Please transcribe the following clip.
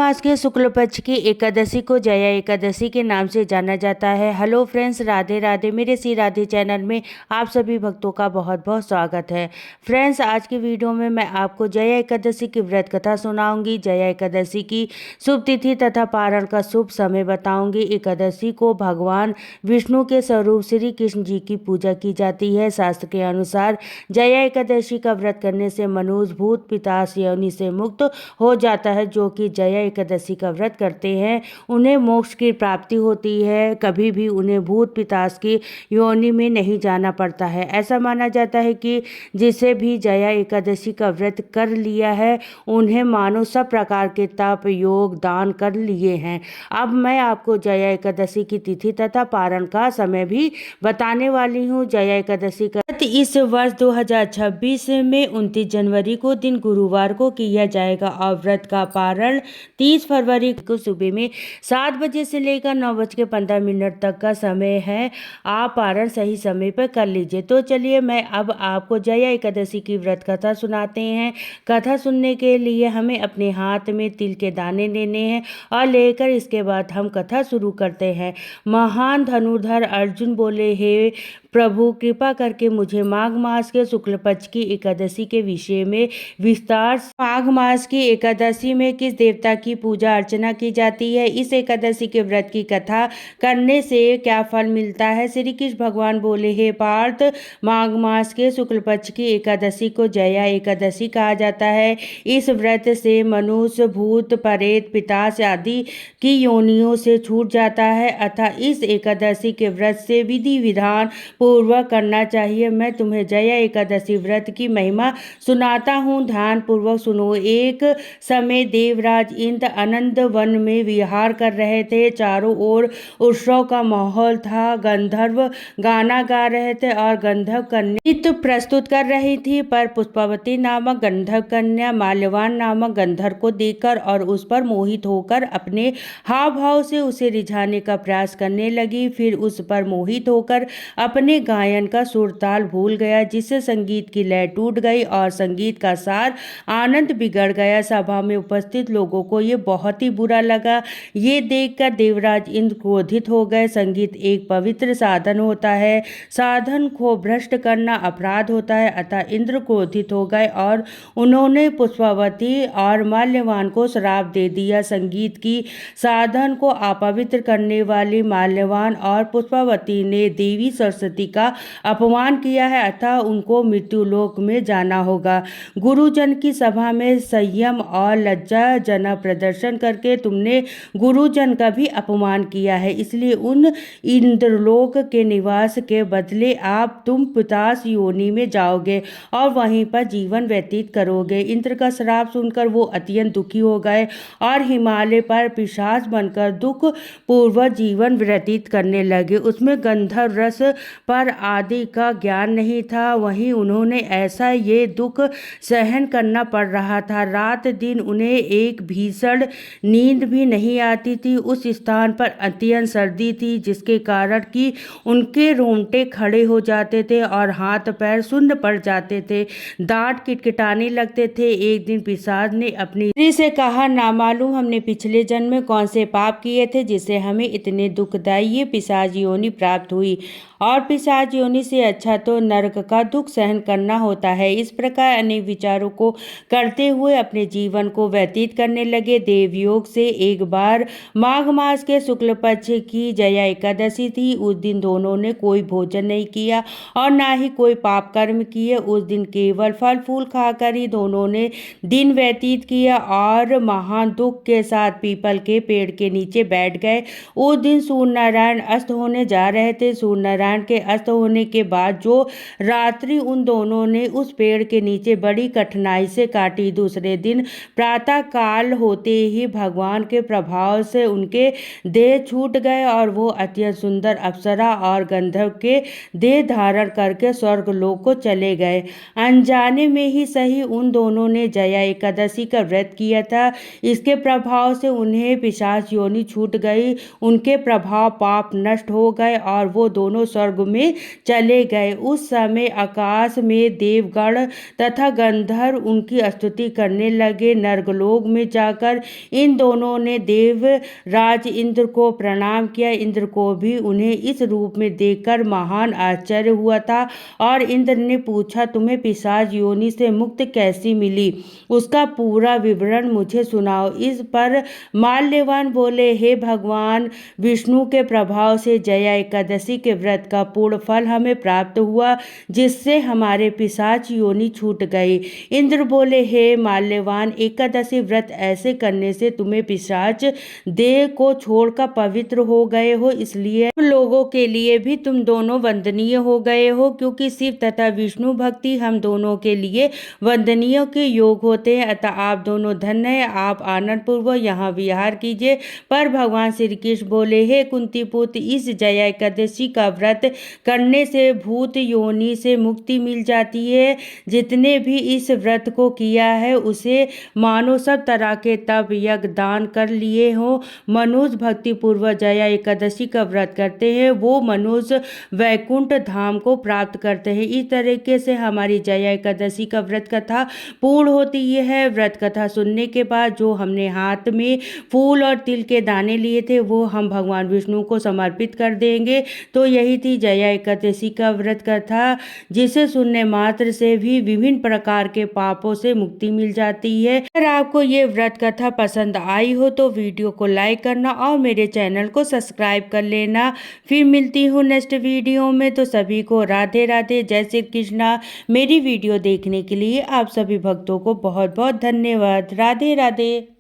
मास के शुक्ल पक्ष की एकादशी को जया एकादशी के नाम से जाना जाता है। Hello friends, Radhe Radhe. मेरे श्री राधे चैनल में आप सभी भक्तों का बहुत बहुत स्वागत है। फ्रेंड्स, आज की वीडियो में मैं आपको जया एकादशी की व्रत कथा सुनाऊंगी। जया एकादशी की शुभ तिथि तथा पारण का शुभ समय बताऊंगी। एकादशी को भगवान विष्णु के स्वरूप श्री कृष्ण जी की पूजा की जाती है। शास्त्र के अनुसार जया एकादशी का व्रत करने से मनुष्य भूत पिशाच योनि से मुक्त हो जाता है। जो कि जया एकादशी का व्रत करते हैं उन्हें मोक्ष की प्राप्ति होती है। कभी भी उन्हें भूत पिशाच की योनि में नहीं जाना पड़ता है। ऐसा माना जाता है कि जिसे भी जया एकादशी का व्रत कर लिया है उन्हें मानो सब प्रकार के तप योग दान कर लिए हैं। अब मैं आपको जया एकादशी की तिथि तथा पारण का समय भी बताने वाली हूँ। जया एकादशी का व्रत इस वर्ष 2026 में 29 जनवरी को दिन गुरुवार को किया जाएगा और व्रत का पारण 30 फरवरी को सुबह में 7 बजे से लेकर 9:15 तक का समय है। आप पारण सही समय पर कर लीजिए। तो चलिए मैं अब आपको जया एकादशी की व्रत कथा सुनाते हैं। कथा सुनने के लिए हमें अपने हाथ में तिल के दाने लेने हैं और लेकर इसके बाद हम कथा शुरू करते हैं। महान धनुर्धर अर्जुन बोले, हे प्रभु, कृपा करके मुझे माघ मास के शुक्ल पक्ष की एकादशी के विषय में विस्तार से। माघ मास की एकादशी में किस देवता की पूजा अर्चना की जाती है? इस एकादशी के व्रत की कथा करने से क्या फल मिलता है? श्री कृष्ण भगवान बोले, हे पार्थ, माघ मास के शुक्ल पक्ष की एकादशी को जया एकादशी कहा जाता है। इस व्रत से मनुष्य भूत प्रेत पिशाच आदि की योनियों से छूट जाता है। अतः इस एकादशी के व्रत से विधि विधान पूर्वक करना चाहिए। मैं तुम्हें जया एकादशी व्रत की महिमा सुनाता हूँ, ध्यान पूर्वक सुनो। एक समय देवराज इंद्र आनंद वन में विहार कर रहे थे। चारों ओर उत्सव का माहौल था। गंधर्व गाना गा रहे थे और गंधर्व कन्या नृत्य प्रस्तुत कर रही थी। पर पुष्पावती नामक गंधर्व कन्या माल्यवान नामक गंधर्व को देखकर और उस पर मोहित होकर अपने हाव भाव से उसे रिझाने का प्रयास करने लगी। फिर उस पर मोहित होकर अपने गायन का सुर ताल भूल गया, जिससे संगीत की लय टूट गई और संगीत का सार आनंद बिगड़ गया। सभा में उपस्थित लोगों को ये बहुत ही बुरा लगा। ये देखकर देवराज इंद्र क्रोधित हो गए। संगीत एक पवित्र साधन होता है, साधन को भ्रष्ट करना अपराध होता है। अतः इंद्र क्रोधित हो गए और उन्होंने पुष्पावती और माल्यवान को श्राप दे दिया। संगीत की साधन को अपवित्र करने वाली माल्यवान और पुष्पावती ने देवी सरस्वती का अपमान किया है, अतः उनको मृत्युलोक में जाना होगा। गुरुजन की सभा में संयम और लज्जाजनक प्रदर्शन करके तुमने गुरुजन का भी अपमान किया है, इसलिए उन इंद्रलोक के निवास के बदले तुम पिशाच योनि में जाओगे और वहीं पर जीवन व्यतीत करोगे। इंद्र का श्राप सुनकर वो अत्यंत दुखी हो गए और हिमालय पर पिशाच बनकर दुख पूर्वक जीवन व्यतीत करने लगे। उसमें गंधर्व रस पर आदि का ज्ञान नहीं था, वहीं उन्होंने ऐसा ये दुख सहन करना पड़ रहा था। रात दिन उन्हें एक भीषण नींद भी नहीं आती थी। उस स्थान पर अत्यंत सर्दी थी, जिसके कारण कि उनके रोंगटे खड़े हो जाते थे और हाथ पैर सुन्न पड़ जाते थे, दांत किटकिटाने लगते थे। एक दिन पिशाच ने अपनी स्त्री से कहा, नामालूम हमने पिछले जन्म में कौन से पाप किए थे जिससे हमें इतने दुखदायी ये पिशाच योनि प्राप्त हुई, और पिशाच योनि से अच्छा तो नरक का दुख सहन करना होता है। इस प्रकार अनेक विचारों को करते हुए अपने जीवन को व्यतीत करने लगे। देवयोग से एक बार माघ मास के शुक्ल पक्ष की जया एकादशी थी। उस दिन दोनों ने कोई भोजन नहीं किया और ना ही कोई पाप कर्म किए। उस दिन केवल फल फूल खाकर ही दोनों ने दिन व्यतीत किया और महान दुख के साथ पीपल के पेड़ के नीचे बैठ गए। उस दिन सूर्य नारायण अस्त होने जा रहे थे। सूर्य नारायण के अस्त होने के बाद जो रात्रि उन दोनों ने उस पेड़ के नीचे बड़ी कठिनाई से काटी, दूसरे दिन प्रातः काल होते ही भगवान के प्रभाव से उनके देह छूट गए और वो अत्यंत सुंदर अप्सरा और गंधर्व के देह धारण करके स्वर्गलोक को चले गए। अनजाने में ही सही उन दोनों ने जया एकादशी का व्रत किया था। इसके प्रभाव से उन्हें पिशाच योनि छूट गई। उनके प्रभाव पाप नष्ट हो गए और वो दोनों स्वर्ग में चले गए। उस समय आकाश में देवगण तथा गंधर्व उनकी स्तुति करने लगे। नरकलोक में जाकर इन दोनों ने देवराज इंद्र को प्रणाम किया। इंद्र को भी उन्हें इस रूप में देखकर महान आश्चर्य हुआ था और इंद्र ने पूछा, तुम्हें पिशाच योनि से मुक्ति कैसी मिली? उसका पूरा विवरण मुझे सुनाओ। इस पर माल्यवान बोले, हे भगवान विष्णु के प्रभाव से जया एकादशी के व्रत का पूर्ण फल हमें प्राप्त हुआ, जिससे हमारे पिशाच योनि छूट गई। इंद्र बोले, हे माल्यवान, एकादशी व्रत ऐसे करने से तुम्हें पिशाच देह को छोड़कर पवित्र हो गए हो, इसलिए तुम लोगों के लिए भी तुम दोनों वंदनीय हो गए हो, क्योंकि शिव तथा विष्णु भक्ति हम दोनों के लिए वंदनीय के योग होते हैं। अतः आप दोनों धन्य हैं, आप आनंद पूर्वक यहाँ विहार कीजिए। पर भगवान श्री कृष्ण बोले, हे कुंती पुत्र, इस जया एकादशी का व्रत करने से भूत योनि से मुक्ति मिल जाती है। जितने भी इस व्रत को किया है उसे मानो सब तरह के तप यज्ञ दान कर लिए हो। मनुष्य भक्ति पूर्वक जया एकादशी का व्रत करते हैं, वो मनुष्य वैकुंठ धाम को प्राप्त करते हैं। इस तरीके से हमारी जया एकादशी का व्रत कथा पूर्ण होती है। व्रत कथा सुनने के बाद जो हमने हाथ में फूल और तिल के दाने लिए थे वो हम भगवान विष्णु को समर्पित कर देंगे। तो यही थी जया एकादशी का व्रत कथा, जिसे सुनने मात्र से भी विभिन्न प्रकार के पापों से मुक्ति मिल जाती है। अगर आपको ये व्रत कथा पसंद आई हो तो वीडियो को लाइक करना और मेरे चैनल को सब्सक्राइब कर लेना। फिर मिलती हूँ नेक्स्ट वीडियो में। तो सभी को राधे राधे, जय श्री कृष्णा। मेरी वीडियो देखने के लिए आप सभी भक्तों को बहुत बहुत धन्यवाद। राधे राधे।